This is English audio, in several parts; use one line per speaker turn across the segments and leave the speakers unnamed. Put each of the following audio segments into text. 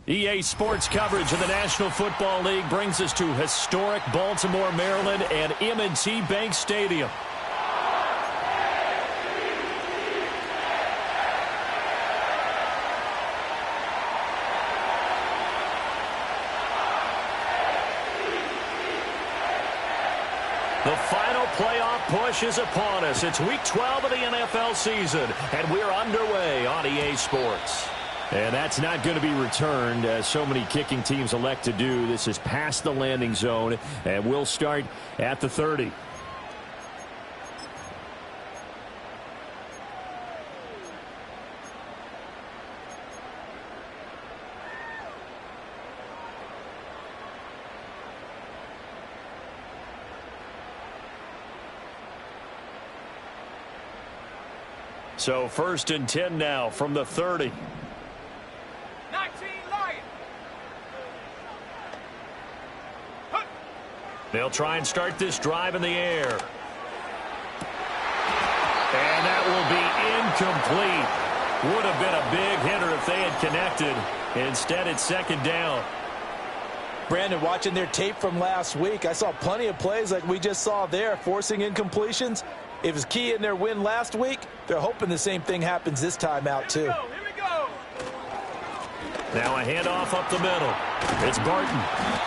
EA Sports coverage of the National Football League brings us to historic Baltimore, Maryland, and M&T Bank Stadium. The final playoff push is upon us. It's Week 12 of the NFL season, and we're underway on EA Sports. And that's not going to be returned, as so many kicking teams elect to do. This is past the landing zone, and we'll start at the 30. So 1st and 10 now from the 30. They'll try and start this drive in the air. And that will be incomplete. Would have been a big hitter if they had connected. Instead, it's 2nd down.
Brandon, watching their tape from last week, I saw plenty of plays like we just saw there, forcing incompletions. It was key in their win last week. They're hoping the same thing happens this time out, too.
Here we go. Now a handoff up the middle. It's Barton.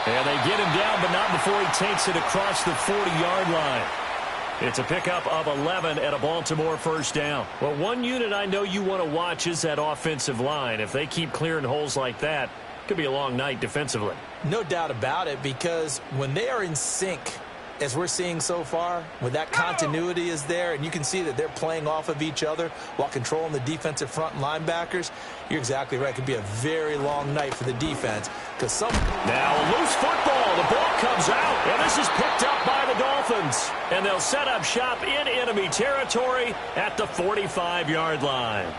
And they get him down, but not before he takes it across the 40-yard line. It's a pickup of 11 at a Baltimore 1st down. Well, one unit I know you want to watch is that offensive line. If they keep clearing holes like that, it could be a long night defensively.
No doubt about it, because when they are in sync, as we're seeing so far, when that continuity is there and you can see that they're playing off of each other while controlling the defensive front and linebackers, you're exactly right. It could be a very long night for the defense.
Now loose football. The ball comes out, and this is picked up by the Dolphins. And they'll set up shop in enemy territory at the 45-yard line.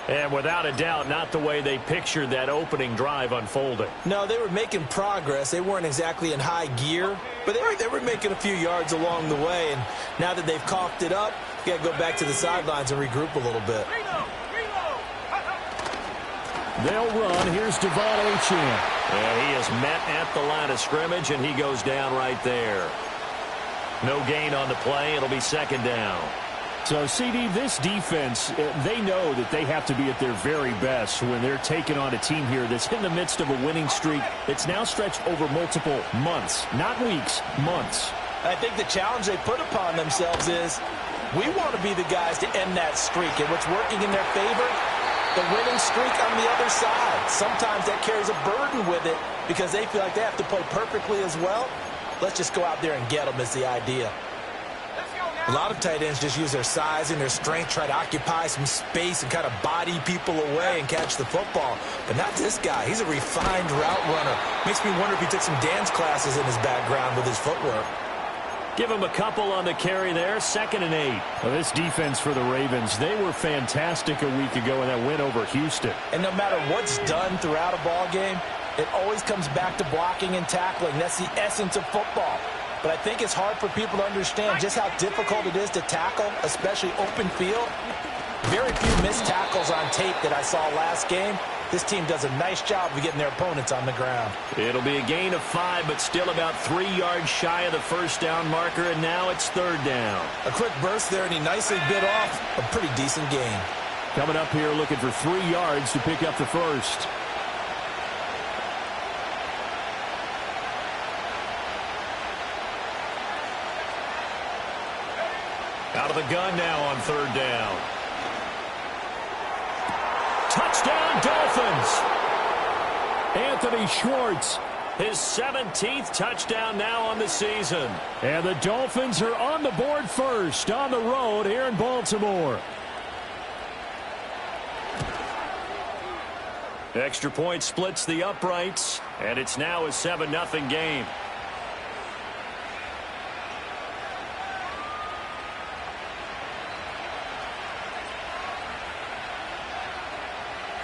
And without a doubt, not the way they pictured that opening drive unfolding.
No, they were making progress. They weren't exactly in high gear, but they were making a few yards along the way. And now that they've coughed it up, you got to go back to the sidelines and regroup a little bit.
They'll run. Here's Devon Achane. And he is met at the line of scrimmage, and he goes down right there. No gain on the play. It'll be 2nd down. So, CD, this defense, they know that they have to be at their very best when they're taking on a team here that's in the midst of a winning streak that's now stretched over multiple months, not weeks, months.
I think the challenge they put upon themselves is we want to be the guys to end that streak, and what's working in their favor, the winning streak on the other side. Sometimes that carries a burden with it because they feel like they have to play perfectly as well. Let's just go out there and get them is the idea. A lot of tight ends just use their size and their strength, try to occupy some space and kind of body people away and catch the football. But not this guy. He's a refined route runner. Makes me wonder if he took some dance classes in his background with his footwork.
Give him a couple on the carry there, 2nd and 8. Well, this defense for the Ravens, they were fantastic a week ago in that win over Houston.
And no matter what's done throughout a ball game, it always comes back to blocking and tackling. That's the essence of football. But I think it's hard for people to understand just how difficult it is to tackle, especially open field. Very few missed tackles on tape that I saw last game. This team does a nice job of getting their opponents on the ground.
It'll be a gain of 5, but still about 3 yards shy of the first down marker, and now it's 3rd down.
A quick burst there, and he nicely bit off a pretty decent gain.
Coming up here looking for 3 yards to pick up the first. Out of the gun now on 3rd down. Touchdown, Dolphins! Anthony Schwartz, his 17th touchdown now on the season. And the Dolphins are on the board first on the road here in Baltimore. Extra point splits the uprights, and it's now a 7-0 game.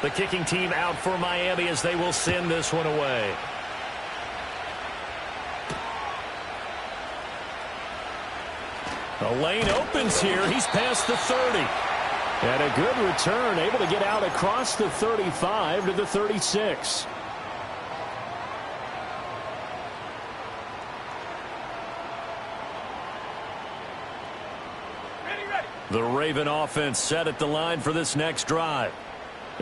The kicking team out for Miami as they will send this one away. The lane opens here. He's past the 30. And a good return, able to get out across the 35 to the 36. The Raven offense set at the line for this next drive.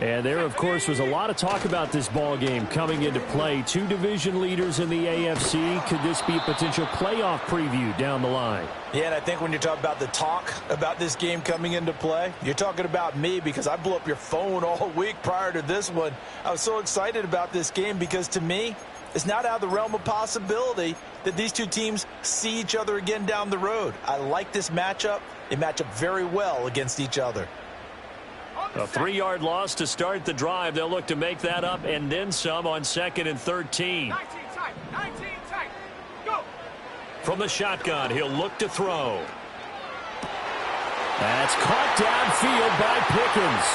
And there, of course, was a lot of talk about this ball game coming into play. 2 division leaders in the AFC. Could this be a potential playoff preview down the line?
Yeah, and I think when you're talking about the talk about this game coming into play, you're talking about me because I blew up your phone all week prior to this one. I was so excited about this game because, to me, it's not out of the realm of possibility that these two teams see each other again down the road. I like this matchup. They match up very well against each other.
A 3-yard loss to start the drive. They'll look to make that up and then some on 2nd and 13.
19 tight. Go.
From the shotgun, he'll look to throw. That's caught downfield by Pickens.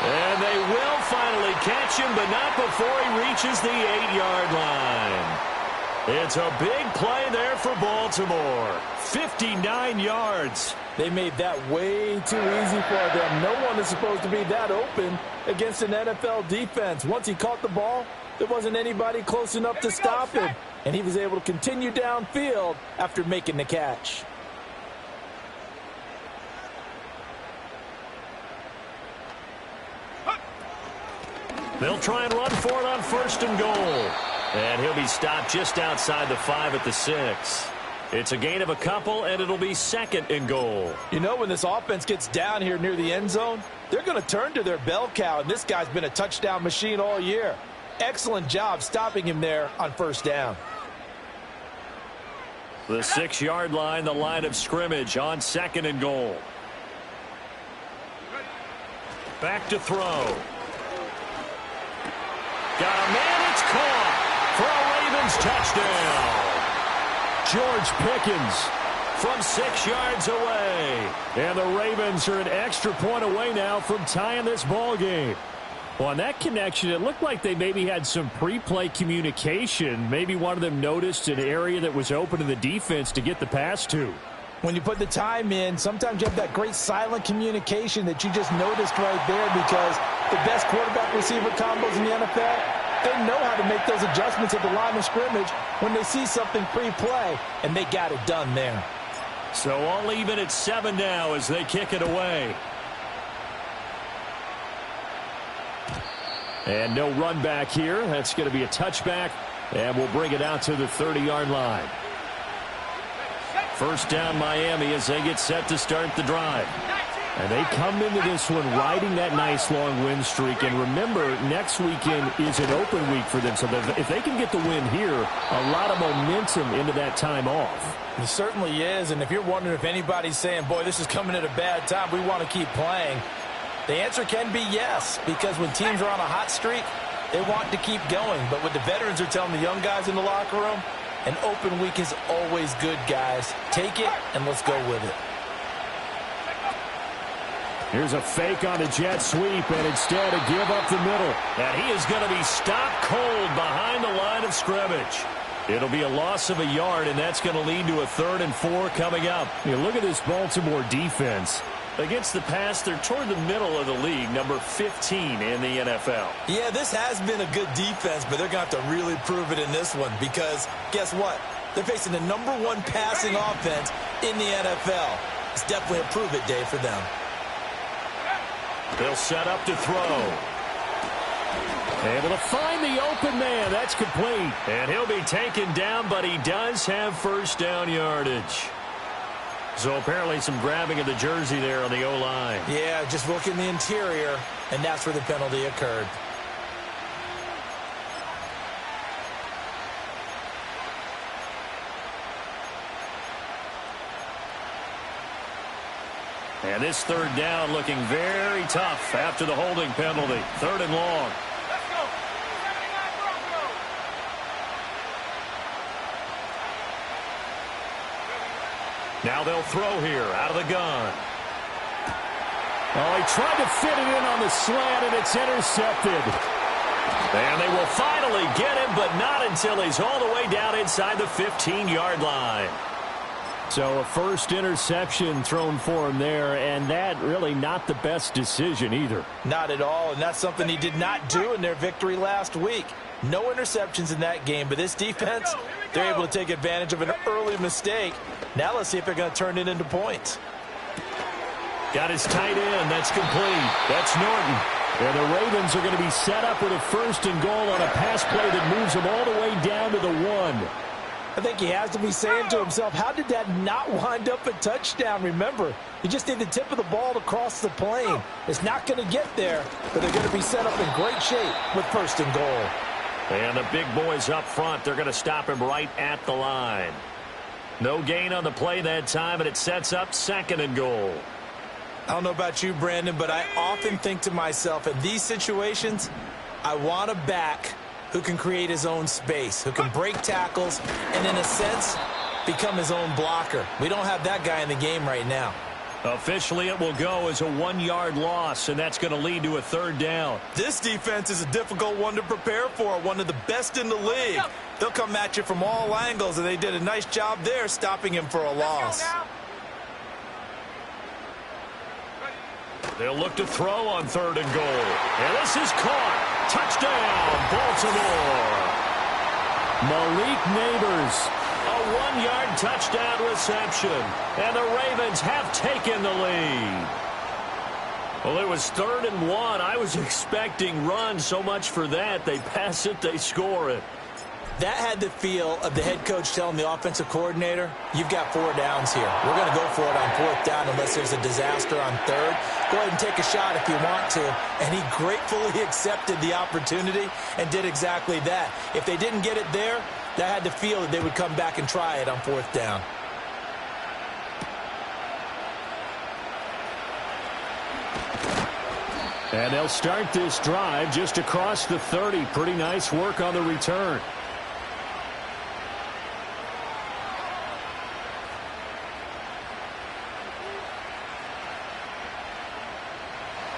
And they will finally catch him, but not before he reaches the 8-yard line. It's a big play there for Baltimore. 59 yards.
They made that way too easy for them. No one is supposed to be that open against an NFL defense. Once he caught the ball, there wasn't anybody close enough to stop him. And he was able to continue downfield after making the catch.
They'll try and run for it on 1st and goal. And he'll be stopped just outside the 5 at the 6. It's a gain of a couple, and it'll be 2nd and goal.
You know, when this offense gets down here near the end zone, they're going to turn to their bell cow, and this guy's been a touchdown machine all year. Excellent job stopping him there on 1st down.
The 6-yard line, the line of scrimmage on 2nd and goal. Back to throw. Got a man, it's caught for a Ravens touchdown. George Pickens from 6 yards away. And the Ravens are an extra point away now from tying this ball game. Well, on that connection, it looked like they maybe had some pre-play communication. Maybe one of them noticed an area that was open to the defense to get the pass to.
When you put the time in, sometimes you have that great silent communication that you just noticed right there because the best quarterback-receiver combos in the NFL, they know how to make those adjustments at the line of scrimmage when they see something pre-play, and they got it done there.
So all even at 7 now as they kick it away. And no run back here. That's going to be a touchback, and we'll bring it out to the 30-yard line. First down Miami as they get set to start the drive. And they come into this one riding that nice long win streak. And remember, next weekend is an open week for them. So if they can get the win here, a lot of momentum into that time off.
It certainly is. And if you're wondering if anybody's saying, boy, this is coming at a bad time, we want to keep playing, the answer can be yes. Because when teams are on a hot streak, they want to keep going. But what the veterans are telling the young guys in the locker room, an open week is always good, guys. Take it, and let's go with it.
Here's a fake on a jet sweep, and instead a give up the middle. And he is going to be stopped cold behind the line of scrimmage. It'll be a loss of a yard, and that's going to lead to a 3rd and 4 coming up. You look at this Baltimore defense. Against the pass, they're toward the middle of the league, number 15 in the NFL.
Yeah, this has been a good defense, but they're going to have to really prove it in this one because guess what? They're facing the number 1 passing offense in the NFL. It's definitely a prove-it day for them.
They'll set up to throw. Able to find the open man. That's complete. And he'll be taken down, but he does have first down yardage. So apparently some grabbing of the jersey there on the O-line.
Yeah, just look in the interior, and that's where the penalty occurred.
And this 3rd down looking very tough after the holding penalty. 3rd and long.
Let's go. 79 Broncos.
Now they'll throw here out of the gun. Oh, he tried to fit it in on the slant, and it's intercepted. And they will finally get him, but not until he's all the way down inside the 15-yard line. So a first interception thrown for him there, and that really not the best decision either.
Not at all, and that's something he did not do in their victory last week. No interceptions in that game, but this defense, they're able to take advantage of an early mistake. Now let's see if they're going to turn it into points.
Got his tight end. That's complete. That's Norton. And the Ravens are going to be set up with a 1st and goal on a pass play that moves them all the way down to the 1.
I think he has to be saying to himself, how did that not wind up a touchdown? Remember, you just need the tip of the ball to cross the plane. It's not going to get there, but they're going to be set up in great shape with 1st and goal.
And the big boys up front, they're going to stop him right at the line. No gain on the play that time, and it sets up 2nd and goal.
I don't know about you, Brandon, but I often think to myself, in these situations, I want a back who can create his own space, who can break tackles, and in a sense, become his own blocker. We don't have that guy in the game right now.
Officially, it will go as a 1-yard loss, and that's going to lead to a 3rd down.
This defense is a difficult one to prepare for, one of the best in the league. They'll come at you from all angles, and they did a nice job there stopping him for a loss.
They'll look to throw on 3rd and goal. And this is caught. Touchdown, Baltimore. Malik Neighbors, a 1-yard touchdown reception. And the Ravens have taken the lead. Well, it was 3rd and 1. I was expecting run, so much for that. They pass it, they score it.
That had the feel of the head coach telling the offensive coordinator, you've got 4 downs here. We're going to go for it on 4th down unless there's a disaster on 3rd. Go ahead and take a shot if you want to. And he gratefully accepted the opportunity and did exactly that. If they didn't get it there, that had the feel that they would come back and try it on 4th down.
And they'll start this drive just across the 30. Pretty nice work on the return.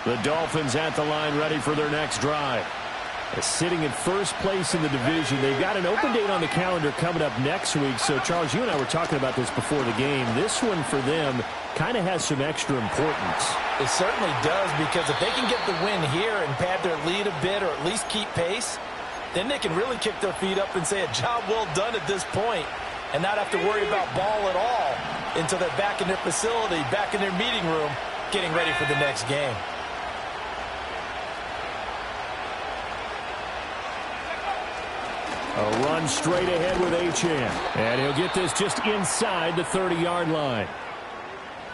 The Dolphins at the line ready for their next drive. Sitting in first place in the division. They've got an open date on the calendar coming up next week. So, Charles, you and I were talking about this before the game. This one for them kind of has some extra importance.
It certainly does, because if they can get the win here and pad their lead a bit or at least keep pace, then they can really kick their feet up and say a job well done at this point and not have to worry about ball at all. until they're back in their facility, back in their meeting room, getting ready for the next game.
A run straight ahead with Achane. And he'll get this just inside the 30-yard line.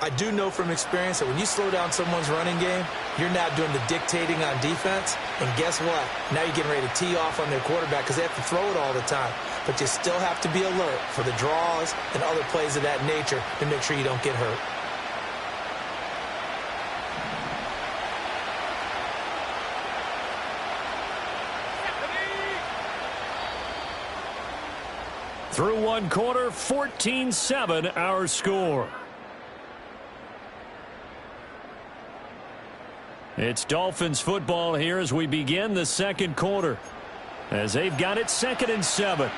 I do know from experience that when you slow down someone's running game, you're now doing the dictating on defense. And guess what? Now you're getting ready to tee off on their quarterback because they have to throw it all the time. But you still have to be alert for the draws and other plays of that nature to make sure you don't get hurt.
Through one quarter, 14-7 our score. It's Dolphins football here as we begin the second quarter. As they've got it 2nd and 7.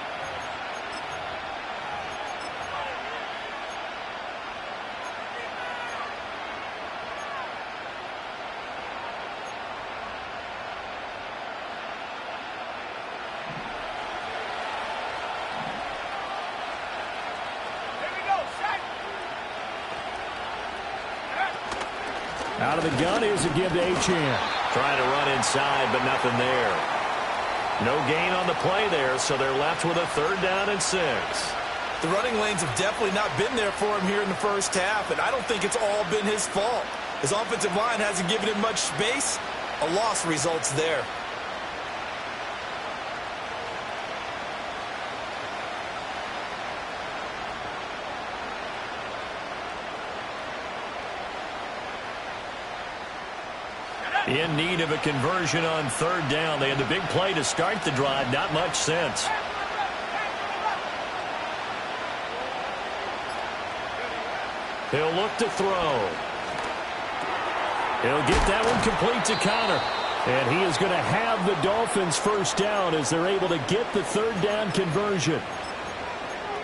Out of the gun is a give to Achane.
Trying to run inside, but nothing there. No gain on the play there, so they're left with a 3rd down and 6.
The running lanes have definitely not been there for him here in the first half, and I don't think it's all been his fault. His offensive line hasn't given him much space. A loss results there.
In need of a conversion on 3rd down. They had the big play to start the drive. Not much sense. He'll look to throw. He'll get that one complete to Connor. And he is going to have the Dolphins 1st down as they're able to get the 3rd down conversion.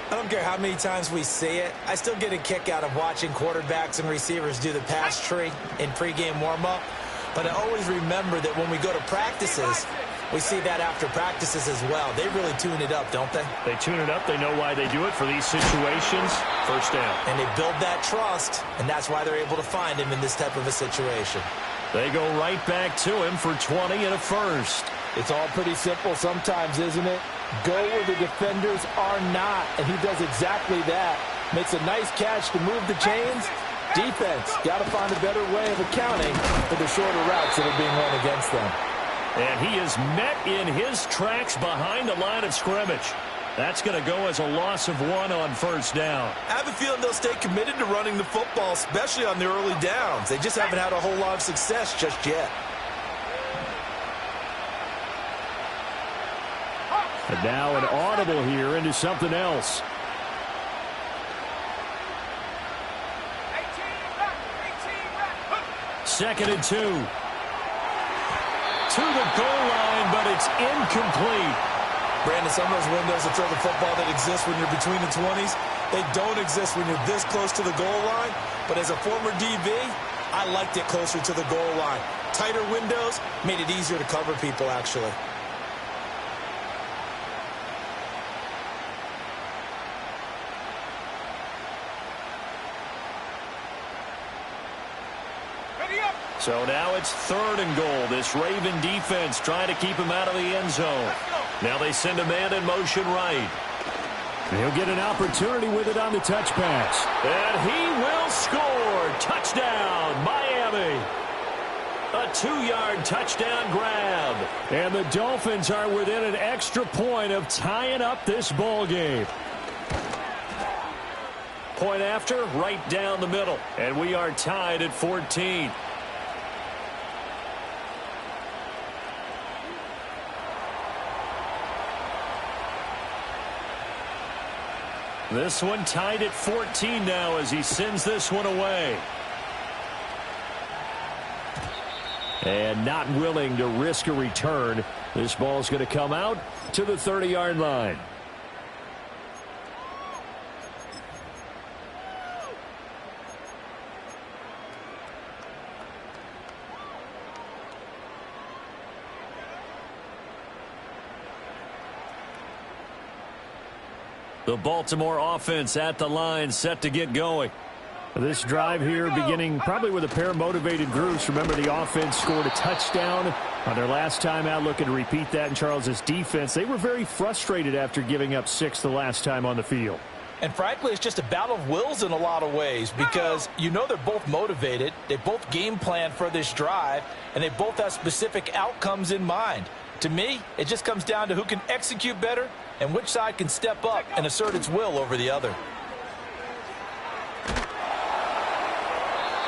I don't care how many times we see it. I still get a kick out of watching quarterbacks and receivers do the pass tree in pregame warm-up. But I always remember that when we go to practices, we see that after practices as well. They really tune it up, don't they?
They tune it up. They know why they do it for these situations. 1st down.
And they build that trust, and that's why they're able to find him in this type of a situation.
They go right back to him for 20 and a 1st.
It's all pretty simple sometimes, isn't it? Go where the defenders are not, and he does exactly that. Makes a nice catch to move the chains. Defense got to find a better way of accounting for the shorter routes that are being run against them.
And he is met in his tracks behind the line of scrimmage. That's going to go as a loss of 1 on 1st down.
I have a feeling they'll stay committed to running the football, especially on their early downs. They just haven't had a whole lot of success just yet.
And now an audible here into something else. 2nd and 2. To the goal line, but it's incomplete.
Brandon, some of those windows to throw the football that exist when you're between the 20s, they don't exist when you're this close to the goal line. But as a former DB, I liked it closer to the goal line. Tighter windows made it easier to cover people, actually.
So now it's 3rd and goal. This Raven defense trying to keep him out of the end zone. Now they send a man in motion right. He'll get an opportunity with it on the touch pass. And he will score. Touchdown, Miami. A 2-yard touchdown grab. And the Dolphins are within an extra point of tying up this ball game. Point after, right down the middle. And we are tied at 14. This one tied at 14 now as he sends this one away. And not willing to risk a return. This ball's going to come out to the 30-yard line. The Baltimore offense at the line, set to get going.
This drive here beginning probably with a pair of motivated groups. Remember, the offense scored a touchdown on their last time out, looking to repeat that in Charles' defense. They were very frustrated after giving up 6 the last time on the field.
And frankly, it's just a battle of wills in a lot of ways because you know they're both motivated. They both game plan for this drive, and they both have specific outcomes in mind. To me, it just comes down to who can execute better and which side can step up and assert its will over the other.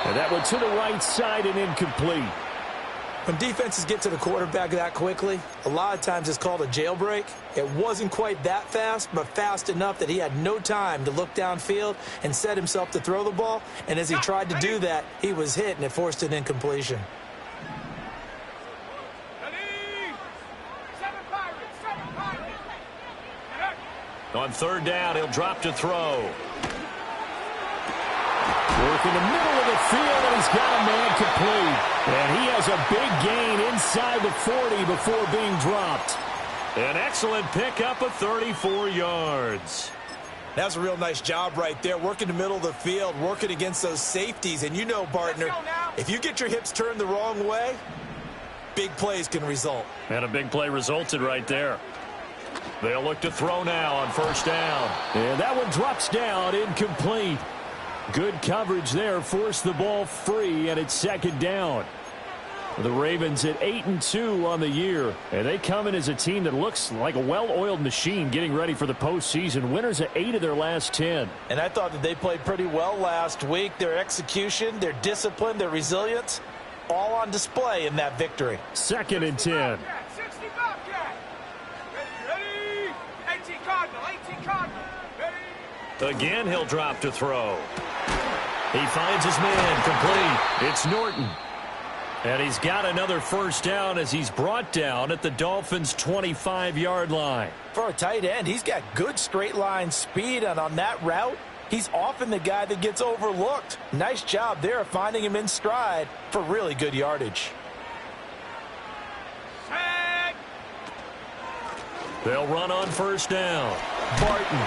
And that one to the right side and incomplete.
When defenses get to the quarterback that quickly, a lot of times it's called a jailbreak. It wasn't quite that fast, but fast enough that he had no time to look downfield and set himself to throw the ball. And as he tried to do that, he was hit, and it forced an incompletion.
On third down, he'll drop to throw.
Work in the middle of the field, and he's got a man complete. And he has a big gain inside the 40 before being dropped.
An excellent pickup of 34 yards.
That's a real nice job right there, working the middle of the field, working against those safeties. And you know, partner, if you get your hips turned the wrong way, big plays can result.
And a big play resulted right there. They'll look to throw now on first down.
And that one drops down, incomplete. Good coverage there, forced the ball free, and it's second down. The Ravens at 8-2 on the year, and they come in as a team that looks like a well-oiled machine getting ready for the postseason. Winners at 8 of their last 10.
And I thought that they played pretty well last week. Their execution, their discipline, their resilience, all on display in that victory.
Second and 10.
60 Bobcat. Ready? 18 Cardinal. 18 Cardinal. Ready?
Again, he'll drop to throw. He finds his man complete. It's Norton. And he's got another first down as he's brought down at the Dolphins' 25-yard line.
For a tight end, he's got good straight line speed, and on that route, he's often the guy that gets overlooked. Nice job there of finding him in stride for really good yardage.
Set.
They'll run on first down. Barton.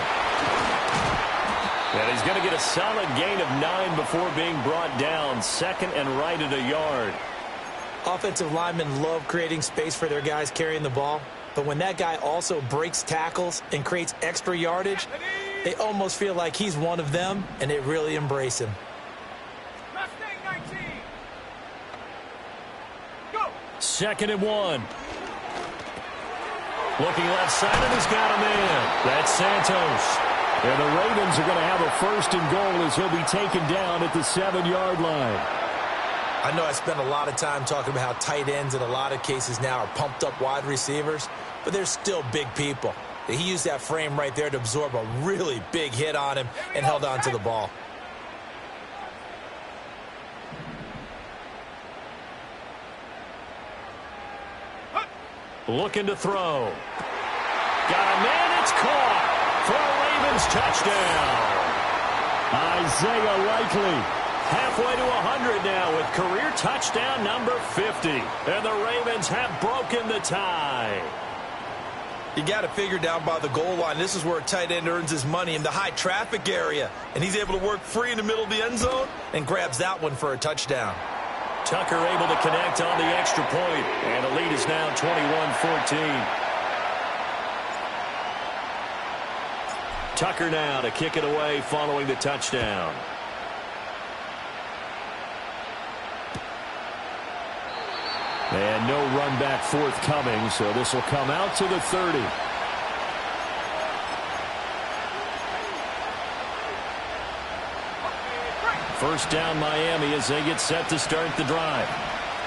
And he's going to get a solid gain of 9 before being brought down. Second and right at a yard.
Offensive linemen love creating space for their guys carrying the ball. But when that guy also breaks tackles and creates extra yardage, they almost feel like he's one of them, and they really embrace him.
Mustang 19. Go.
Second and 1. Looking left side, and he's got a man. That's Santos.
And the Ravens are going to have a first and goal as he'll be taken down at the 7-yard line.
I know I spent a lot of time talking about how tight ends in a lot of cases now are pumped up wide receivers, but they're still big people. He used that frame right there to absorb a really big hit on him and held on to the ball.
Looking to throw. Got a man, it's caught for a Ravens touchdown.
Isaiah Likely.
Halfway to 100 now with career touchdown number 50. And the Ravens have broken the tie.
You got to figure down by the goal line. This is where a tight end earns his money, in the high traffic area. And he's able to work free in the middle of the end zone and grabs that one for a touchdown.
Tucker able to connect on the extra point. And the lead is now 21-14. Tucker now to kick it away following the touchdown.
And no run back forthcoming, so this will come out to the 30.
First down Miami as they get set to start the drive.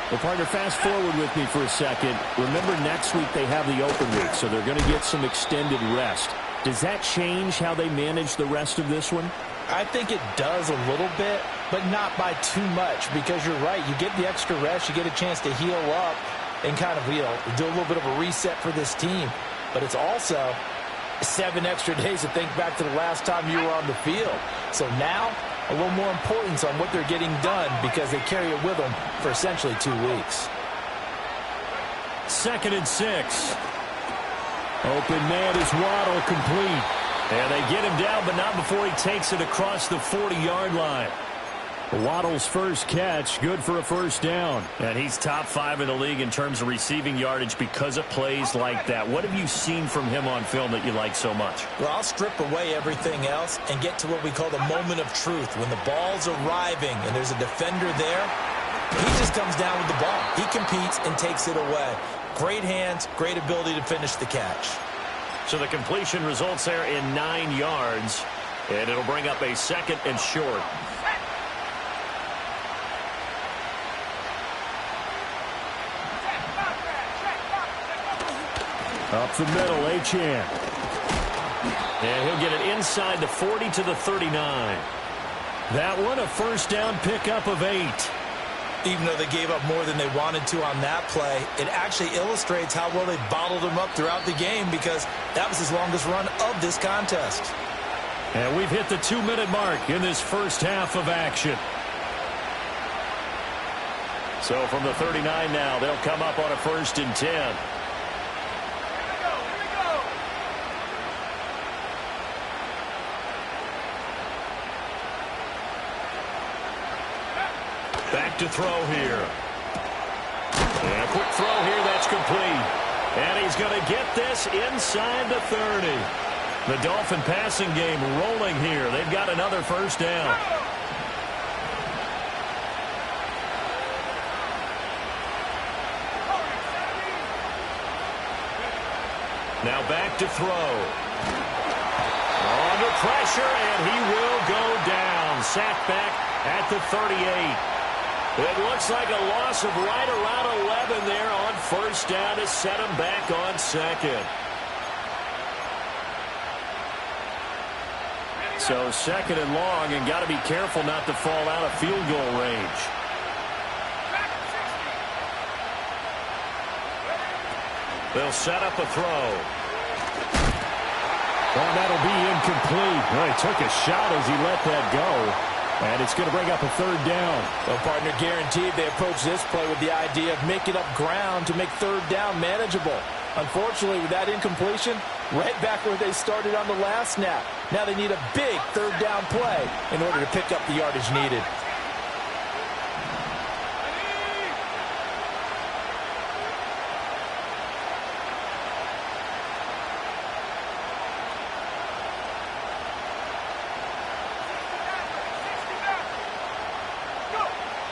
Well, partner, fast forward with me for a second. Remember, next week they have the open week, so they're going to get some extended rest. Does that change how they manage the rest of this one?
I think it does a little bit, but not by too much, because you're right. You get the extra rest. You get a chance to heal up and kind of, do a little bit of a reset for this team. But it's also 7 extra days to think back to the last time you were on the field. So now, a little more importance on what they're getting done because they carry it with them for essentially 2 weeks.
Second and 6.
Open man is Waddle, complete.
And they get him down, but not before he takes it across the 40-yard line.
Waddle's first catch, good for a first down.
And he's top 5 in the league in terms of receiving yardage because of plays like that. What have you seen from him on film that you like so much?
Well, I'll strip away everything else and get to what we call the moment of truth. When the ball's arriving and there's a defender there, he just comes down with the ball. He competes and takes it away. Great hands, great ability to finish the catch.
So the completion results there in 9 yards, and it'll bring up a 2nd and short.
Up the middle, Achane.
And he'll get it inside the 40 to the 39.
That one, a first down pickup of 8.
Even though they gave up more than they wanted to on that play, it actually illustrates how well they bottled him up throughout the game because that was his longest run of this contest.
And we've hit the 2-minute mark in this first half of action.
So from the 39 now, they'll come up on a 1st and 10. Back to throw here. And a quick throw here that's complete. And he's going to get this inside the 30. The Dolphin passing game rolling here. They've got another first down. Now back to throw. Under pressure, and he will go down. Sacked back at the 38. It looks like a loss of right around 11 there on first down to set him back on 2nd. So 2nd and long, and got to be careful not to fall out of field goal range. They'll set up a throw.
Well, that'll be incomplete. Well, he took a shot as he let that go. And it's going to bring up a 3rd down.
Well, partner, guaranteed they approach this play with the idea of making up ground to make 3rd down manageable. Unfortunately, with that incompletion, right back where they started on the last snap. Now they need a big 3rd down play in order to pick up the yardage needed.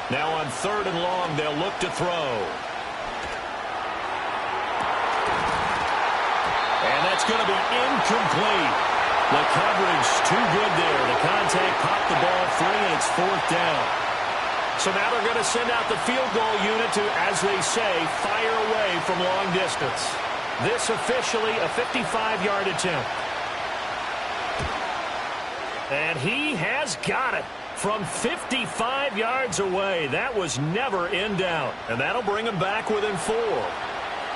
Now on 3rd and long, they'll look to throw. And that's going to be incomplete. The coverage too good there. The contact popped the ball free, and it's 4th down. So now they're going to send out the field goal unit to, as they say, fire away from long distance. This officially a 55-yard attempt. And he has got it. From 55 yards away. That was never in doubt. And that'll bring them back within 4.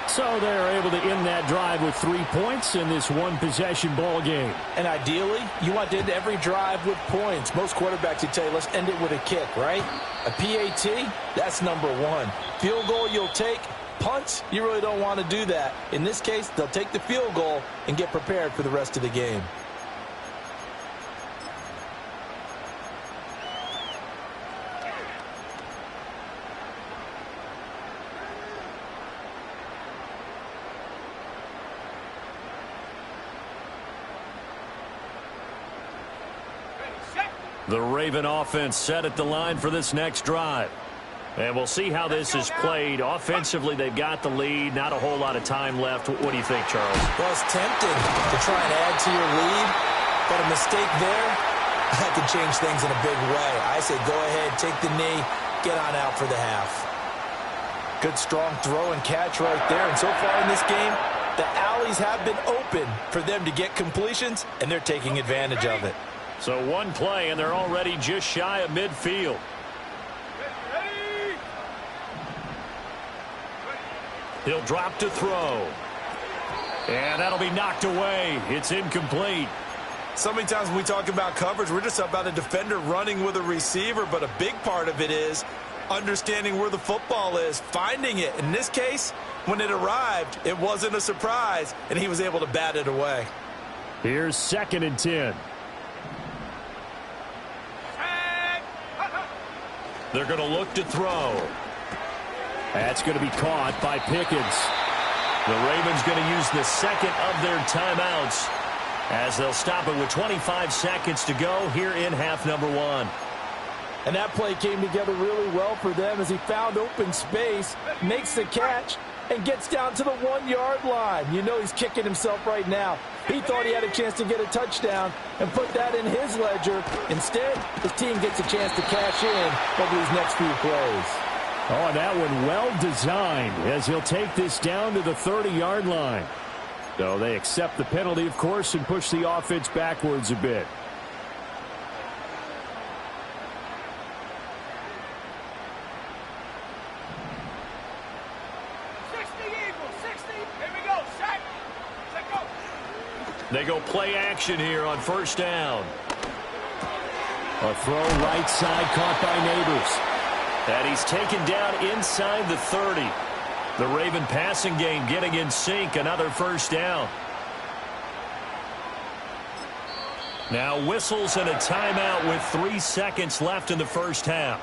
So they're able to end that drive with 3 points in this one-possession ball game.
And ideally, you want to end every drive with points. Most quarterbacks would tell you, let's end it with a kick, right? A PAT, that's number 1. Field goal you'll take. Punts, you really don't want to do that. In this case, they'll take the field goal and get prepared for the rest of the game.
The Raven offense set at the line for this next drive. And we'll see how this is played. Offensively, they've got the lead. Not a whole lot of time left. What do you think, Charles?
Well, it's tempting to try and add to your lead, but a mistake there, that could change things in a big way. I say go ahead, take the knee, get on out for the half.
Good strong throw and catch right there. And so far in this game, the alleys have been open for them to get completions, and they're taking advantage of it.
So one play, and they're already just shy of midfield. He'll drop to throw. And that'll be knocked away. It's incomplete.
So many times when we talk about coverage, we're just about a defender running with a receiver, but a big part of it is understanding where the football is, finding it. In this case, when it arrived, it wasn't a surprise, and he was able to bat it away.
Here's 2nd and 10.
They're going to look to throw.
That's going to be caught by Pickens.
The Ravens going to use the second of their timeouts as they'll stop it with 25 seconds to go here in half number 1.
And that play came together really well for them as he found open space, makes the catch, and gets down to the 1-yard line. You know he's kicking himself right now. He thought he had a chance to get a touchdown and put that in his ledger. Instead, his team gets a chance to cash in over these next few plays.
Oh, and that one well designed as he'll take this down to the 30-yard line. So they accept the penalty, of course, and push the offense backwards a bit.
They go play action here on 1st down.
A throw right side caught by Neighbors.
And he's taken down inside the 30. The Raven passing game getting in sync. Another 1st down. Now whistles and a timeout with 3 seconds left in the 1st half.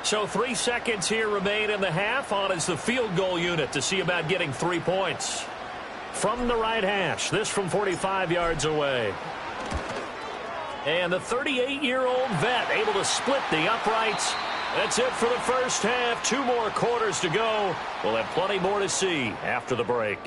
So 3 seconds here remain in the half. On is the field goal unit to see about getting 3 points. From the right hash, this from 45 yards away. And the 38-year-old vet able to split the uprights. That's it for the 1st half. 2 more quarters to go. We'll have plenty more to see after the break.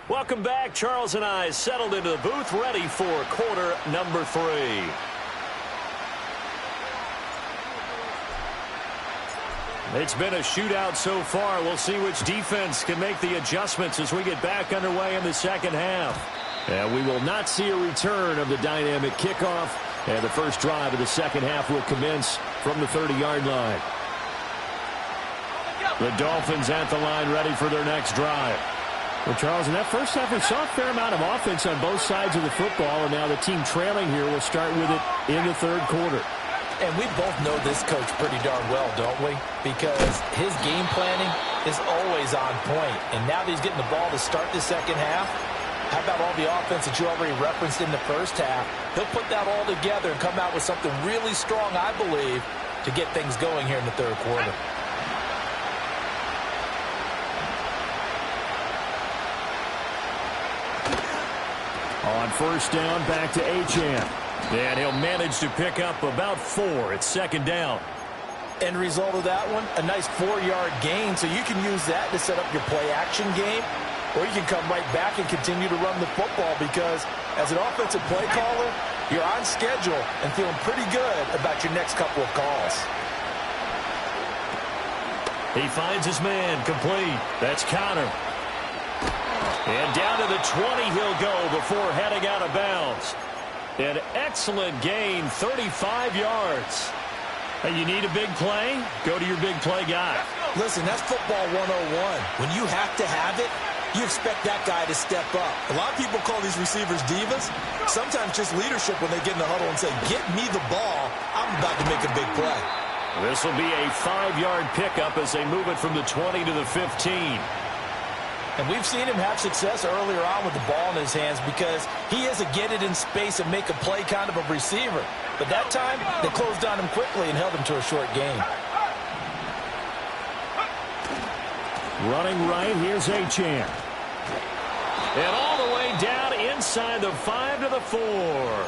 Welcome back. Charles and I settled into the booth, ready for quarter number 3. It's been a shootout so far. We'll see which defense can make the adjustments as we get back underway in the 2nd half. And we will not see a return of the dynamic kickoff. And the first drive of the 2nd half will commence from the 30-yard line. The Dolphins at the line ready for their next drive. Well, Charles, in that first half, we saw a fair amount of offense on both sides of the football, and now the team trailing here will start with it in the 3rd quarter.
And we both know this coach pretty darn well, don't we? Because his game planning is always on point. And now that he's getting the ball to start the 2nd half, how about all the offense that you already referenced in the 1st half? He'll put that all together and come out with something really strong, I believe, to get things going here in the 3rd quarter.
On 1st down, back to Achane.
And he'll manage to pick up about 4. It's 2nd down.
End result of that one, a nice 4-yard gain. So you can use that to set up your play-action game, or you can come right back and continue to run the football because as an offensive play caller, you're on schedule and feeling pretty good about your next couple of calls.
He finds his man complete. That's Connor. And down to the 20 he'll go before heading out of bounds. An excellent gain, 35 yards. Hey, you need a big play? Go to your big play guy.
Listen, that's football 101. When you have to have it, you expect that guy to step up. A lot of people call these receivers divas. Sometimes just leadership when they get in the huddle and say, get me the ball. I'm about to make a big play.
This will be a 5-yard pickup as they move it from the 20 to the 15.
And we've seen him have success earlier on with the ball in his hands because he is a get it in space and make a play kind of a receiver. But that time, they closed on him quickly and held him to a short gain.
Running right, here's Achane.
And all the way down inside the 5 to the 4.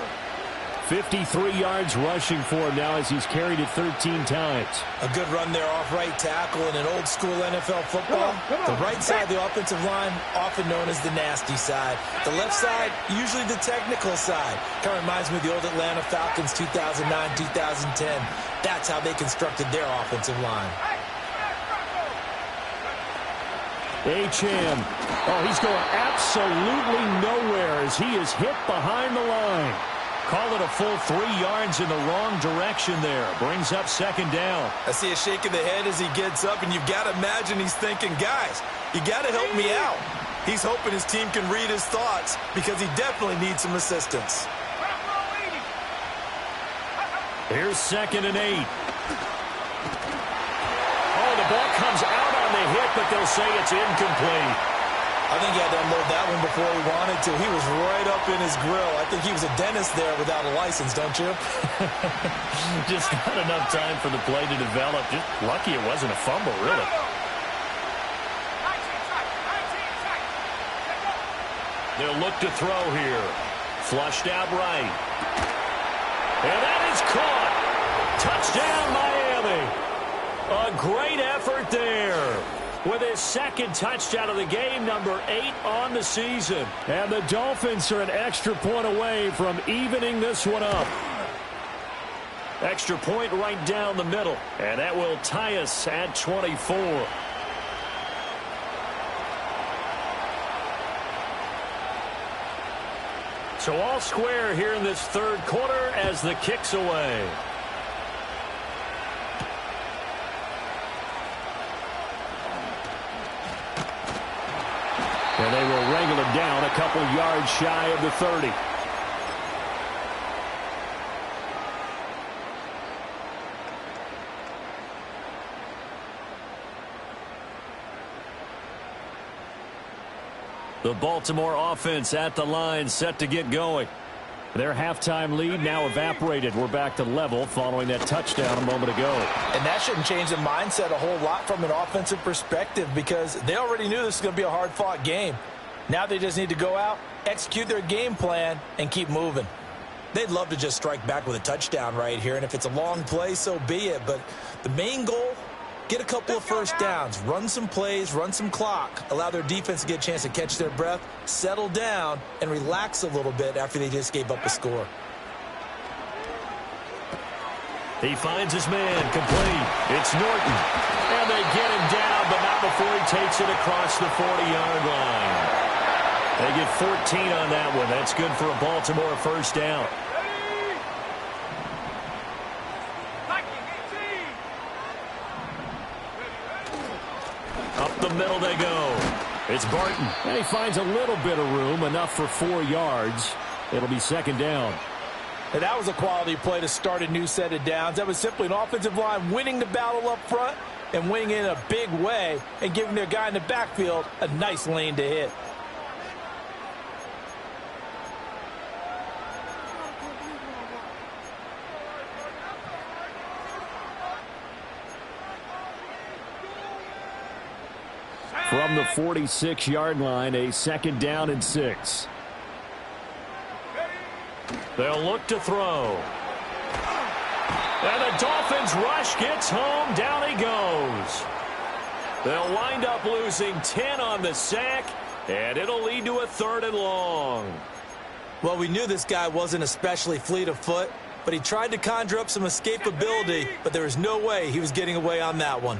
53 yards rushing for him now as he's carried it 13 times.
A good run there off right tackle in an old school NFL football. The right side of the offensive line, often known as the nasty side. The left side, usually the technical side. Kind of reminds me of the old Atlanta Falcons 2009, 2010. That's how they constructed their offensive line.
Achane. Oh, he's going absolutely nowhere as he is hit behind the line.
Call it a full 3 yards in the wrong direction there. Brings up second down.
I see a shake of the head as he gets up, and you've got to imagine he's thinking, guys, you got to help me out. He's hoping his team can read his thoughts because he definitely needs some assistance.
Here's 2nd and 8. Oh, the ball comes out on the hit, but they'll say it's incomplete.
I think he had to unload that one before he wanted to. He was right up in his grill. I think he was a dentist there without a license, don't you?
Just not enough time for the play to develop. Just lucky it wasn't a fumble, really. They'll look to throw here. Flushed out right. And that is caught. Touchdown, Miami. A great effort there. With his 2nd touchdown of the game, number 8 on the season.
And the Dolphins are an extra point away from evening this one up.
Extra point right down the middle. And that will tie us at 24. So all square here in this 3rd quarter as the kick's away.
And they will wrangle him down a couple yards shy of the 30.
The Baltimore offense at the line, set to get going.
Their halftime lead now evaporated. We're back to level following that touchdown a moment ago.
And that shouldn't change the mindset a whole lot from an offensive perspective because they already knew this was going to be a hard-fought game. Now they just need to go out, execute their game plan, and keep moving. They'd love to just strike back with a touchdown right here, and if it's a long play, so be it. But the main goal, get a couple of first downs, run some plays, run some clock, allow their defense to get a chance to catch their breath, settle down, and relax a little bit after they just gave up a score.
He finds his man, complete. It's Norton. And they get him down, but not before he takes it across the 40-yard line. They get 14 on that one. That's good for a Baltimore first down. Up the middle they go. It's Barton.
And he finds a little bit of room, enough for 4 yards. It'll be 2nd down.
And that was a quality play to start a new set of downs. That was simply an offensive line winning the battle up front and winning in a big way and giving their guy in the backfield a nice lane to hit.
From the 46-yard line, a 2nd down and 6.
They'll look to throw. And the Dolphins rush gets home. Down he goes. They'll wind up losing 10 on the sack, and it'll lead to a 3rd and long.
Well, we knew this guy wasn't especially fleet of foot, but he tried to conjure up some escapability, but there was no way he was getting away on that one.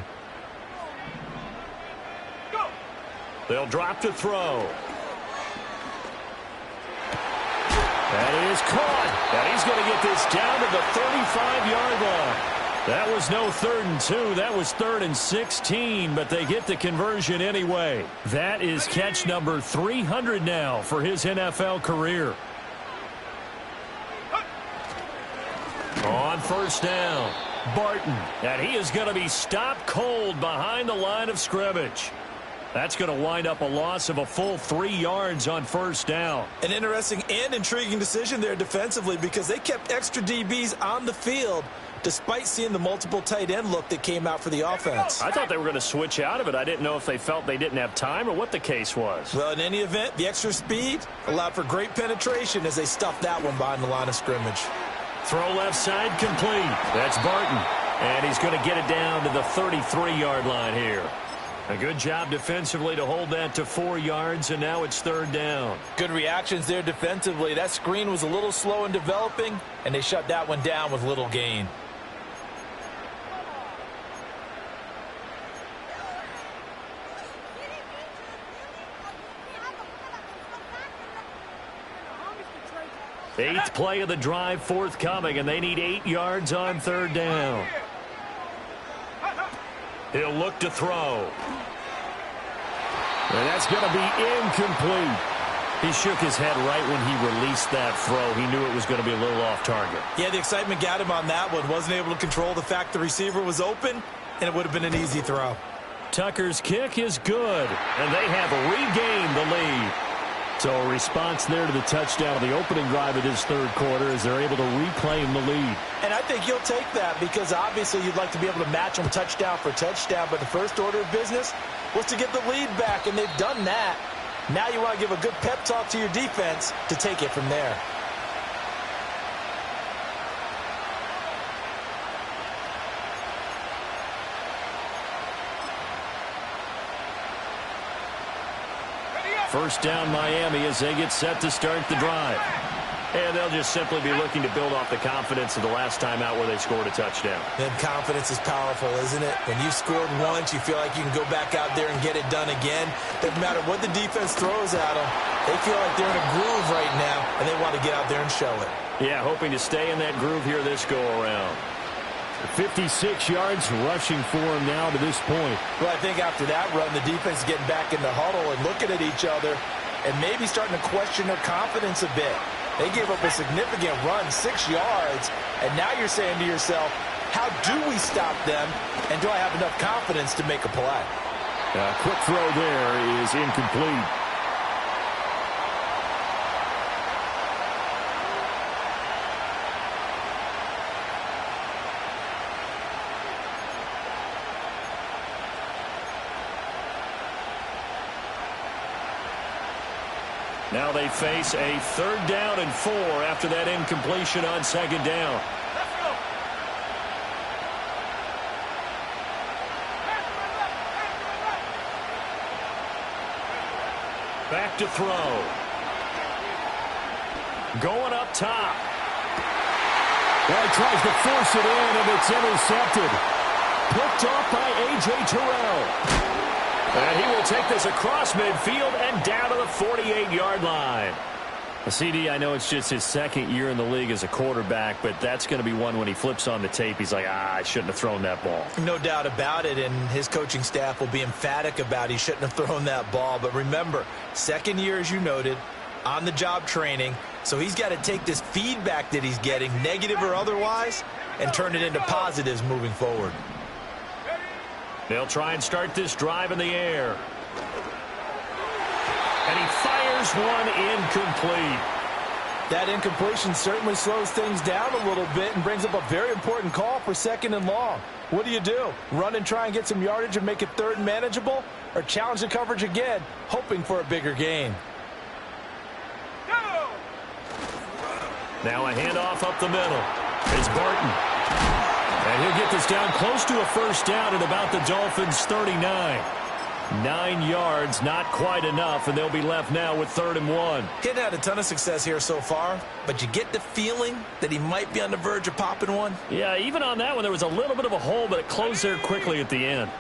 They'll drop to throw. That is caught. And he's going to get this down to the 35-yard line. That was no 3rd and 2. That was 3rd and 16, but they get the conversion anyway. That is catch number 300 now for his NFL career. On first down, Barton. And he is going to be stopped cold behind the line of scrimmage. That's going to wind up a loss of a full 3 yards on first down.
An interesting and intriguing decision there defensively because they kept extra DBs on the field despite seeing the multiple tight end look that came out for the offense.
I thought they were going to switch out of it. I didn't know if they felt they didn't have time or what the case was.
Well, in any event, the extra speed allowed for great penetration as they stuffed that one behind the line of scrimmage.
Throw left side complete. That's Barton. And he's going to get it down to the 33-yard line here. A good job defensively to hold that to 4 yards, and now it's 3rd down.
Good reactions there defensively. That screen was a little slow in developing, and they shut that one down with little gain.
Eighth play of the drive forthcoming, and they need 8 yards on third down. He'll look to throw.
And that's going to be incomplete.
He shook his head right when he released that throw. He knew it was going to be a little off target.
Yeah, the excitement got him on that one. Wasn't able to control the fact the receiver was open, and it would have been an easy throw.
Tucker's kick is good, and they have regained the lead.
So a response there to the touchdown of the opening drive of this third quarter as they're able to reclaim the lead.
And I think you'll take that because obviously you'd like to be able to match them touchdown for touchdown, but the first order of business was to get the lead back, and they've done that. Now you want to give a good pep talk to your defense to take it from there.
First down Miami as they get set to start the drive. And they'll just simply be looking to build off the confidence of the last time out where they scored a touchdown.
Then confidence is powerful, isn't it? When you've scored once, you feel like you can go back out there and get it done again. Doesn't matter what the defense throws at them. They feel like they're in a groove right now, and they want to get out there and show it.
Yeah, hoping to stay in that groove here this go-around.
56 yards rushing for him now to this point.
Well, I think after that run, the defense is getting back in the huddle and looking at each other and maybe starting to question their confidence a bit. They gave up a significant run, 6 yards, and now you're saying to yourself, how do we stop them, and do I have enough confidence to make a play?
Quick throw there is incomplete.
Now they face a 3rd down and 4 after that incompletion on 2nd down.
Let's go.
Back to throw. Going up top.
Well, he tries to force it in, and it's intercepted. Picked off by A.J. Terrell.
And he will take this across midfield and down to the 48-yard line.
CD, I know it's just his 2nd year in the league as a quarterback, but that's going to be one when he flips on the tape. He's like, I shouldn't have thrown that ball.
No doubt about it, and his coaching staff will be emphatic about he shouldn't have thrown that ball. But remember, 2nd year, as you noted, on-the-job training, so he's got to take this feedback that he's getting, negative or otherwise, and turn it into positives moving forward.
They'll try and start this drive in the air. And he fires one incomplete.
That incompletion certainly slows things down a little bit and brings up a very important call for 2nd and long. What do? Run and try and get some yardage and make it 3rd and manageable? Or challenge the coverage again, hoping for a bigger gain?
Now a handoff up the middle. It's Barton. And he'll get this down close to a 1st down at about the Dolphins' 39. 9 yards, not quite enough, and they'll be left now with 3rd and 1.
He hadn't had a ton of success here so far, but you get the feeling that he might be on the verge of popping one.
Yeah, even on that one, there was a little bit of a hole, but it closed there quickly at the end.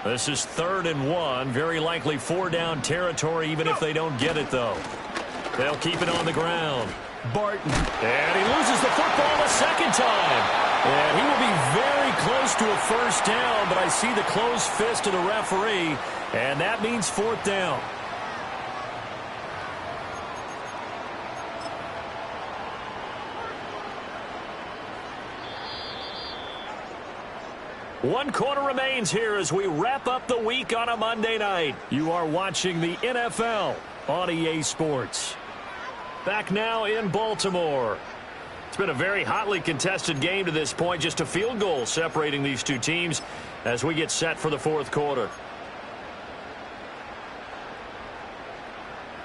This is 3rd and 1, very likely 4-down territory, even if they don't get it, though. They'll keep it on the ground. Barton, and he loses the football a 2nd time. And he will be very close to a 1st down, but I see the closed fist of the referee, and that means 4th down. One quarter remains here as we wrap up the week on a Monday night. You are watching the NFL on EA Sports. Back now in Baltimore. It's been a very hotly contested game to this point. Just a field goal separating these two teams as we get set for the 4th quarter.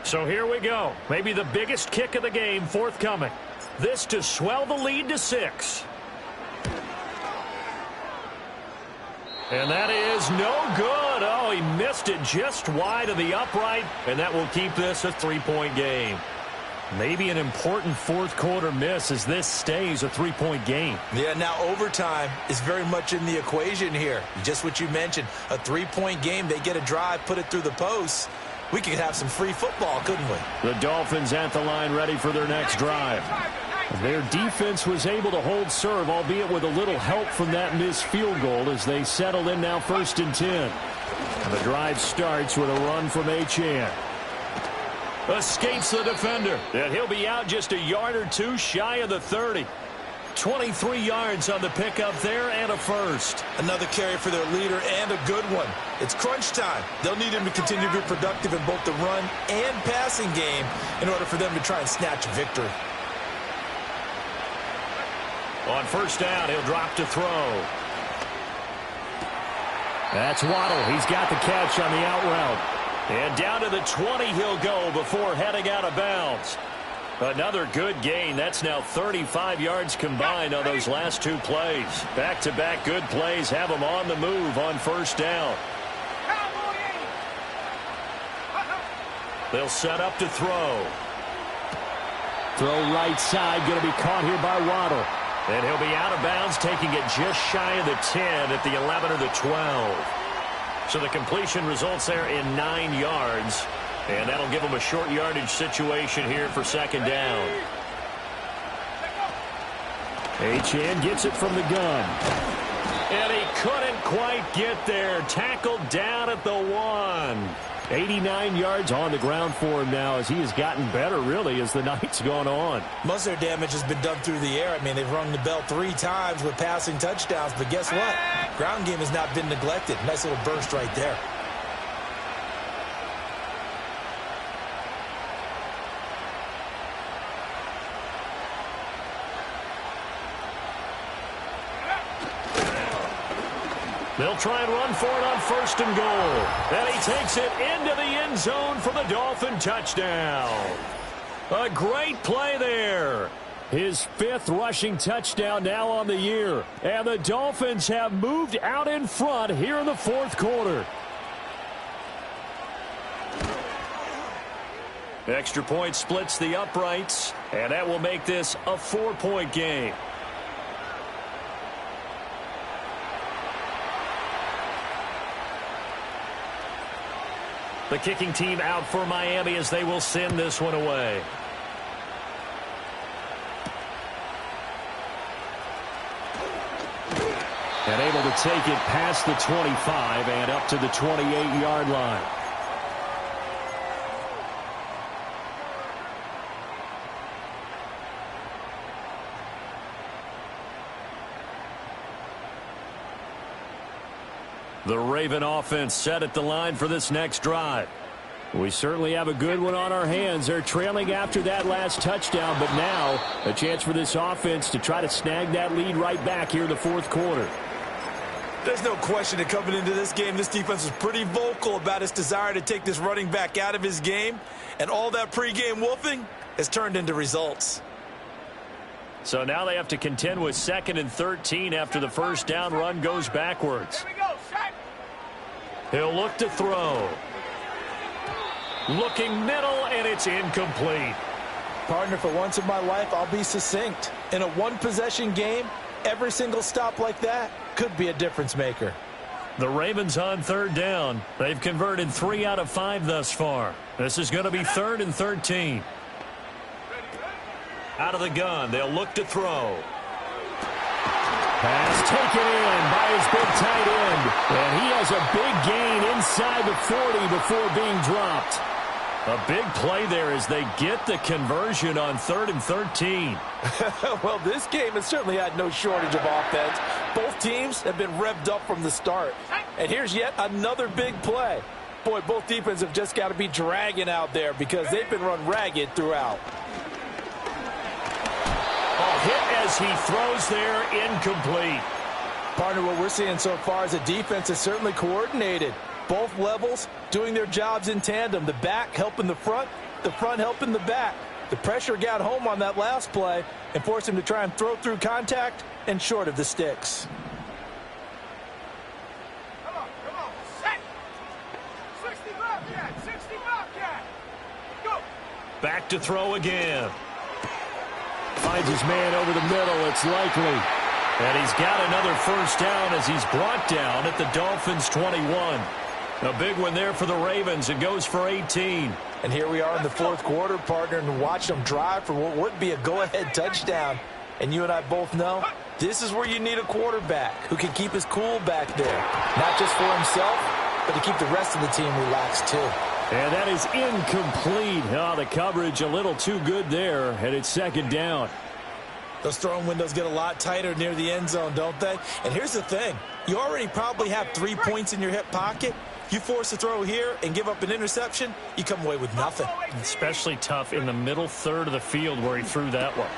So here we go. Maybe the biggest kick of the game forthcoming. This to swell the lead to 6. And that is no good. Oh, he missed it just wide of the upright, and that will keep this a 3-point game. Maybe an important 4th quarter miss as this stays a 3-point game.
Yeah, now overtime is very much in the equation here. Just what you mentioned, a 3-point game. They get a drive, put it through the posts, we could have some free football, couldn't we?
The Dolphins at the line ready for their next drive. Their defense was able to hold serve, albeit with a little help from that missed field goal as they settle in now 1st and 10. And the drive starts with a run from Achane. Escapes the defender. And he'll be out just a yard or two shy of the 30. 23 yards on the pickup there and a first.
Another carry for their leader and a good one. It's crunch time. They'll need him to continue to be productive in both the run and passing game in order for them to try and snatch a victory.
On 1st down, he'll drop to throw. That's Waddle. He's got the catch on the out route. And down to the 20 he'll go before heading out of bounds. Another good gain. That's now 35 yards combined on those last 2 plays. Back-to-back good plays have them on the move on 1st down. They'll set up to throw. Throw right side, going to be caught here by Waddle. And he'll be out of bounds, taking it just shy of the 10 at the 11 or the 12. So the completion results there in 9 yards. And that'll give them a short yardage situation here for 2nd down. Achane gets it from the gun. And he couldn't quite get there. Tackled down at the 1. 89 yards on the ground for him now as he has gotten better, really, as the night's gone on.
Most of their damage has been done through the air. I mean, they've rung the bell 3 times with passing touchdowns, but guess what? Ground game has not been neglected. Nice little burst right there.
They'll try and run for it on 1st and goal. And he takes it into the end zone for the Dolphin touchdown. A great play there. His 5th rushing touchdown now on the year. And the Dolphins have moved out in front here in the 4th quarter. Extra point splits the uprights. And that will make this a 4-point game. The kicking team out for Miami as they will send this one away. And able to take it past the 25 and up to the 28-yard line. The Raven offense set at the line for this next drive. We certainly have a good one on our hands. They're trailing after that last touchdown, but now a chance for this offense to try to snag that lead right back here in the 4th quarter.
There's no question that coming into this game, this defense was pretty vocal about its desire to take this running back out of his game, and all that pregame wolfing has turned into results.
So now they have to contend with 2nd and 13 after the 1st down run goes backwards. He'll look to throw. Looking middle, and it's incomplete.
Partner, for once in my life, I'll be succinct. In a one-possession game, every single stop like that could be a difference maker.
The Ravens on 3rd down. They've converted 3 out of 5 thus far. This is going to be 3rd and 13. Out of the gun, they'll look to throw. Pass taken in by his big tight end. And he has a big gain inside the 40 before being dropped. A big play there as they get the conversion on 3rd and 13.
Well, this game has certainly had no shortage of offense. Both teams have been revved up from the start. And here's yet another big play. Boy, both defenses have just got to be dragging out there because they've been run ragged throughout.
Hit as he throws there, incomplete.
Partner, what we're seeing so far is a defense is certainly coordinated. Both levels doing their jobs in tandem. The back helping the front helping the back. The pressure got home on that last play and forced him to try and throw through contact and short of the sticks.
Come on, set. 60 Bobcat, 60 Bobcat. Go.
Back to throw again. Finds his man over the middle. It's likely. And he's got another 1st down as he's brought down at the Dolphins' 21.
A big one there for the Ravens. It goes for 18.
And here we are in the fourth quarter, partner, and watch them drive for what would be a go-ahead touchdown. And you and I both know this is where you need a quarterback who can keep his cool back there. Not just for himself, but to keep the rest of the team relaxed too.
And that is incomplete. Oh, the coverage a little too good there, and it's second down.
Those throwing windows get a lot tighter near the end zone, don't they? And here's the thing. You already probably have 3 points in your hip pocket. You force a throw here and give up an interception, you come away with nothing.
Especially tough in the middle third of the field where he threw that one.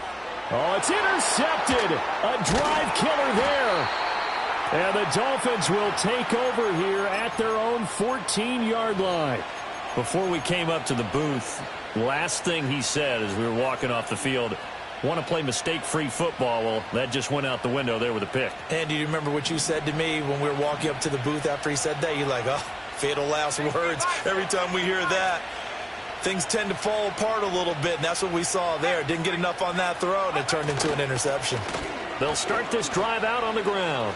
Oh, it's intercepted. A drive killer there. And the Dolphins will take over here at their own 14-yard line.
Before we came up to the booth, last thing he said as we were walking off the field, want to play mistake-free football. Well, that just went out the window there with a pick.
And do you remember what you said to me when we were walking up to the booth after he said that? You're like, oh, fatal last words. Every time we hear that, things tend to fall apart a little bit, and that's what we saw there. Didn't get enough on that throw, and it turned into an interception.
They'll start this drive out on the ground.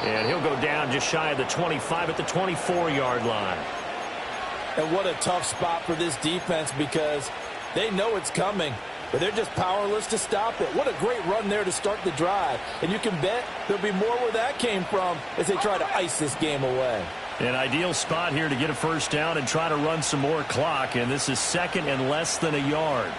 And he'll go down just shy of the 25 at the 24-yard line.
And what a tough spot for this defense because they know it's coming, but they're just powerless to stop it. What a great run there to start the drive. And you can bet there'll be more where that came from as they try to ice this game away.
An ideal spot here to get a first down and try to run some more clock, and this is second and less than a yard.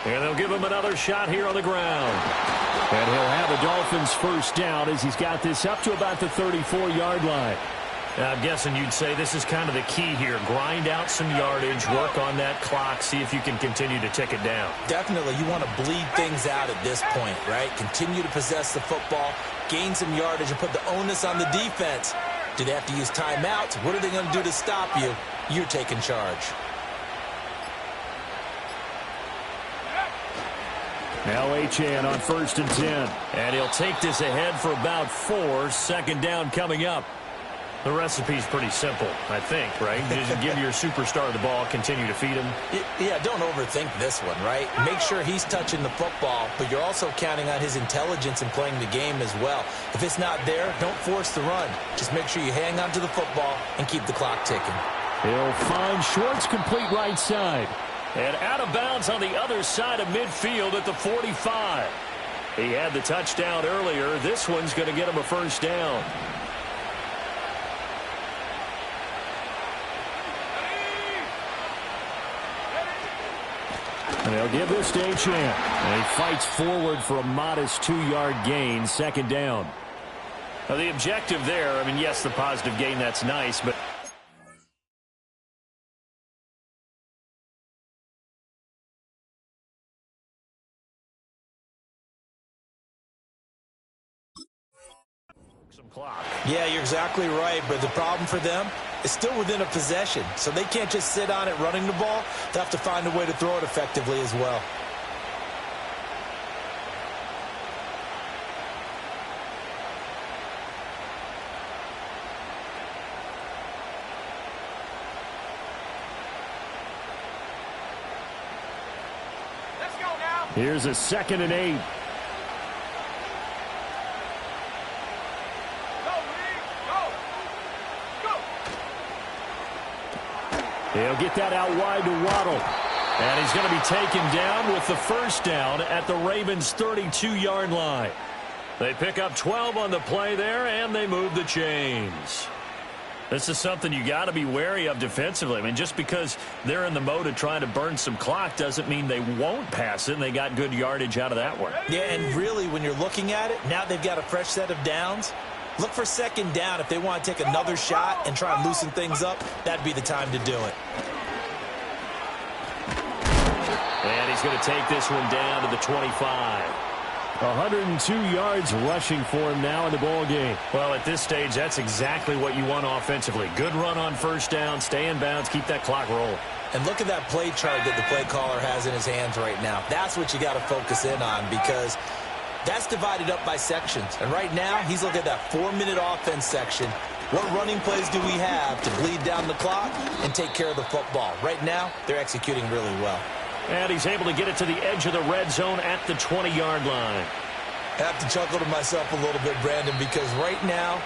And they'll give him another shot here on the ground.
And he'll have the Dolphins first down as he's got this up to about the 34-yard line.
I'm guessing you'd say this is kind of the key here. Grind out some yardage, work on that clock, see if you can continue to tick it down.
Definitely, you want to bleed things out at this point, right? Continue to possess the football, gain some yardage, and put the onus on the defense. Do they have to use timeouts? What are they going to do to stop you? You're taking charge.
Now Achane on 1st and 10.
And he'll take this ahead for about 4. Second down coming up. The recipe's pretty simple, I think, right? Just give your superstar the ball, continue to feed him.
Yeah, don't overthink this one, right? Make sure he's touching the football, but you're also counting on his intelligence in playing the game as well. If it's not there, don't force the run. Just make sure you hang on to the football and keep the clock ticking.
He'll find Schwartz complete right side.
And out of bounds on the other side of midfield at the 45. He had the touchdown earlier. This one's going to get him a first down.
And they'll give this to Achane. And he fights forward for a modest 2-yard gain, second down.
Now, the objective there, I mean, yes, the positive gain, that's nice, but some clock.
Yeah, you're exactly right, but the problem for them is still within a possession, so they can't just sit on it running the ball. They have to find a way to throw it effectively as well.
Let's go now.
Here's a 2nd and 8. He'll get that out wide to Waddle.
And he's going to be taken down with the first down at the Ravens' 32-yard line. They pick up 12 on the play there, and they move the chains. This is something you got to be wary of defensively. I mean, just because they're in the mode of trying to burn some clock doesn't mean they won't pass it, and they got good yardage out of that one.
Yeah, and really, when you're looking at it, now they've got a fresh set of downs. Look for second down. If they want to take another shot and try and loosen things up, that'd be the time to do it.
And he's going to take this one down to the 25.
102 yards rushing for him now in the ball game.
Well, at this stage, that's exactly what you want offensively. Good run on first down, stay in bounds, keep that clock rolling.
And look at that play chart that the play caller has in his hands right now. That's what you got to focus in on because that's divided up by sections. And right now, he's looking at that 4-minute offense section. What running plays do we have to bleed down the clock and take care of the football? Right now, they're executing really well.
And he's able to get it to the edge of the red zone at the 20-yard line.
I have to chuckle to myself a little bit, Brandon, because right now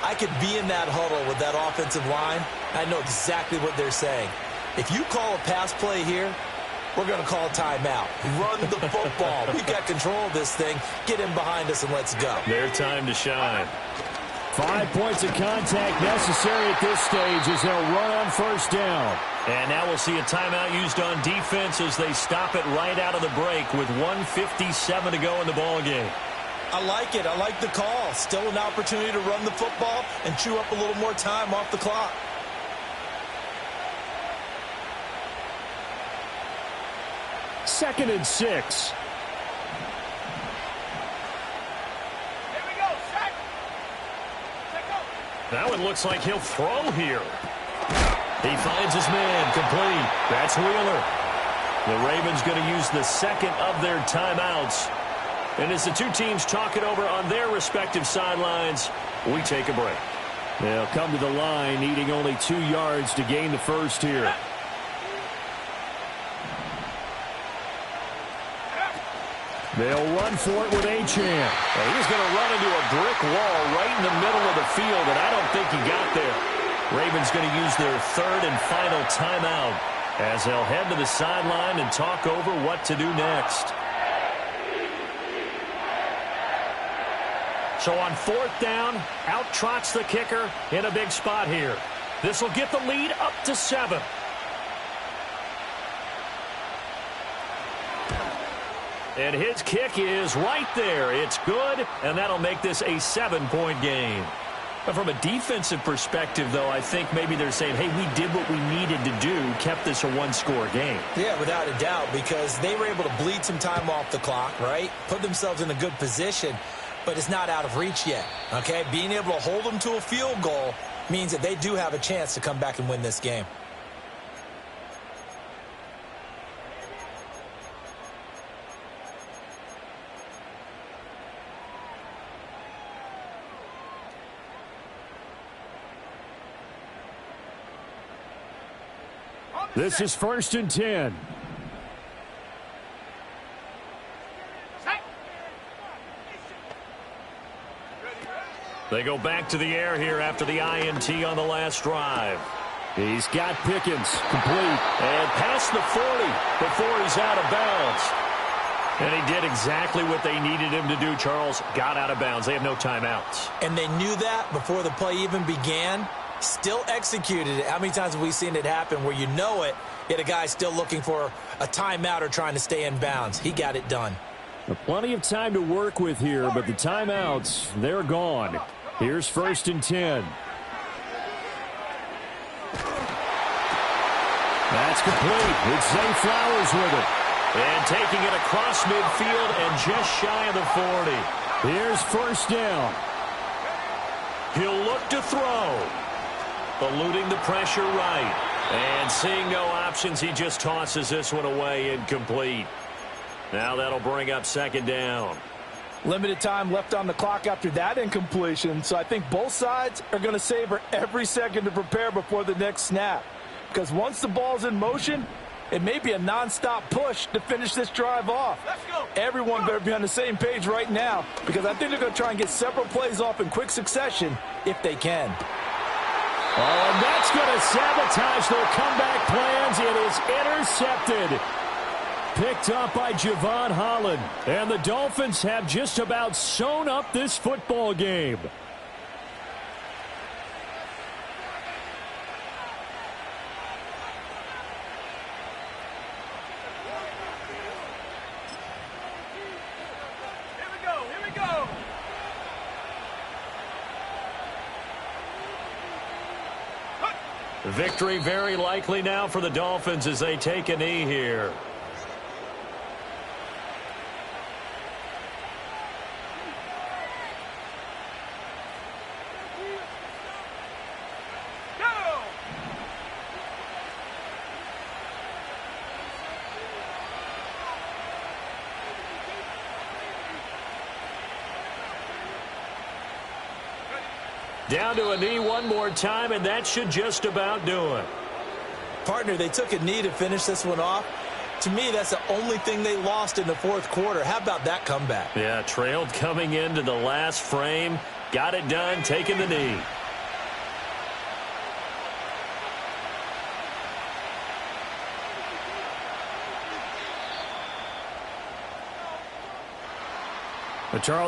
I could be in that huddle with that offensive line. I know exactly what they're saying. If you call a pass play here, we're going to call a timeout. Run the football. We've got control of this thing. Get him behind us and let's go.
Their time to shine.
5 points of contact necessary at this stage as they'll run on first down.
And now we'll see a timeout used on defense as they stop it right out of the break with 1:57 to go in the ball game.
I like it. I like the call. Still an opportunity to run the football and chew up a little more time off the clock.
Second and 6.
That one looks like he'll throw here. He finds his man, complete. That's Wheeler. The Ravens going to use the second of their timeouts. And as the two teams talk it over on their respective sidelines, we take a break.
They'll come to the line, needing only 2 yards to gain the first here. They'll run for it with Achane.
Well, he's going to run into a brick wall right in the middle of the field, and I don't think he got there. Ravens going to use their third and final timeout as they'll head to the sideline and talk over what to do next. So on fourth down, out trots the kicker in a big spot here. This will get the lead up to 7. And his kick is right there. It's good, and that'll make this a 7-point game. But from a defensive perspective, though, I think maybe they're saying, hey, we did what we needed to do, kept this a one-score game.
Yeah, without a doubt, because they were able to bleed some time off the clock, right? Put themselves in a good position, but it's not out of reach yet, okay? Being able to hold them to a field goal means that they do have a chance to come back and win this game.
This is first and 10.
They go back to the air here after the INT on the last drive.
He's got Pickens, complete.
And past the 40 before he's out of bounds. And he did exactly what they needed him to do, Charles. Got out of bounds. They have no timeouts.
And they knew that before the play even began. Still executed it. How many times have we seen it happen where you know it, yet a guy still looking for a timeout or trying to stay in bounds? He got it done.
Plenty of time to work with here, but the timeouts, they're gone. Here's first and 10. That's complete. It's Zay Flowers with it.
And taking it across midfield and just shy of the 40.
Here's first down.
He'll look to throw. Eluding the pressure right. And seeing no options, he just tosses this one away, incomplete. Now that'll bring up second down.
Limited time left on the clock after that incompletion, so I think both sides are going to savor every second to prepare before the next snap. Because once the ball's in motion, it may be a nonstop push to finish this drive off. Everyone better be on the same page right now, because I think they're going to try and get several plays off in quick succession if they can.
Oh, and that's going to sabotage their comeback plans. It is intercepted. Picked up by Javon Holland. And the Dolphins have just about sewn up this football game.
Victory very likely now for the Dolphins as they take a knee here. Down to a knee one more time, and that should just about do it.
Partner, they took a knee to finish this one off. To me, that's the only thing they lost in the fourth quarter. How about that comeback?
Yeah, trailed coming into the last frame. Got it done, taking the knee.
Charles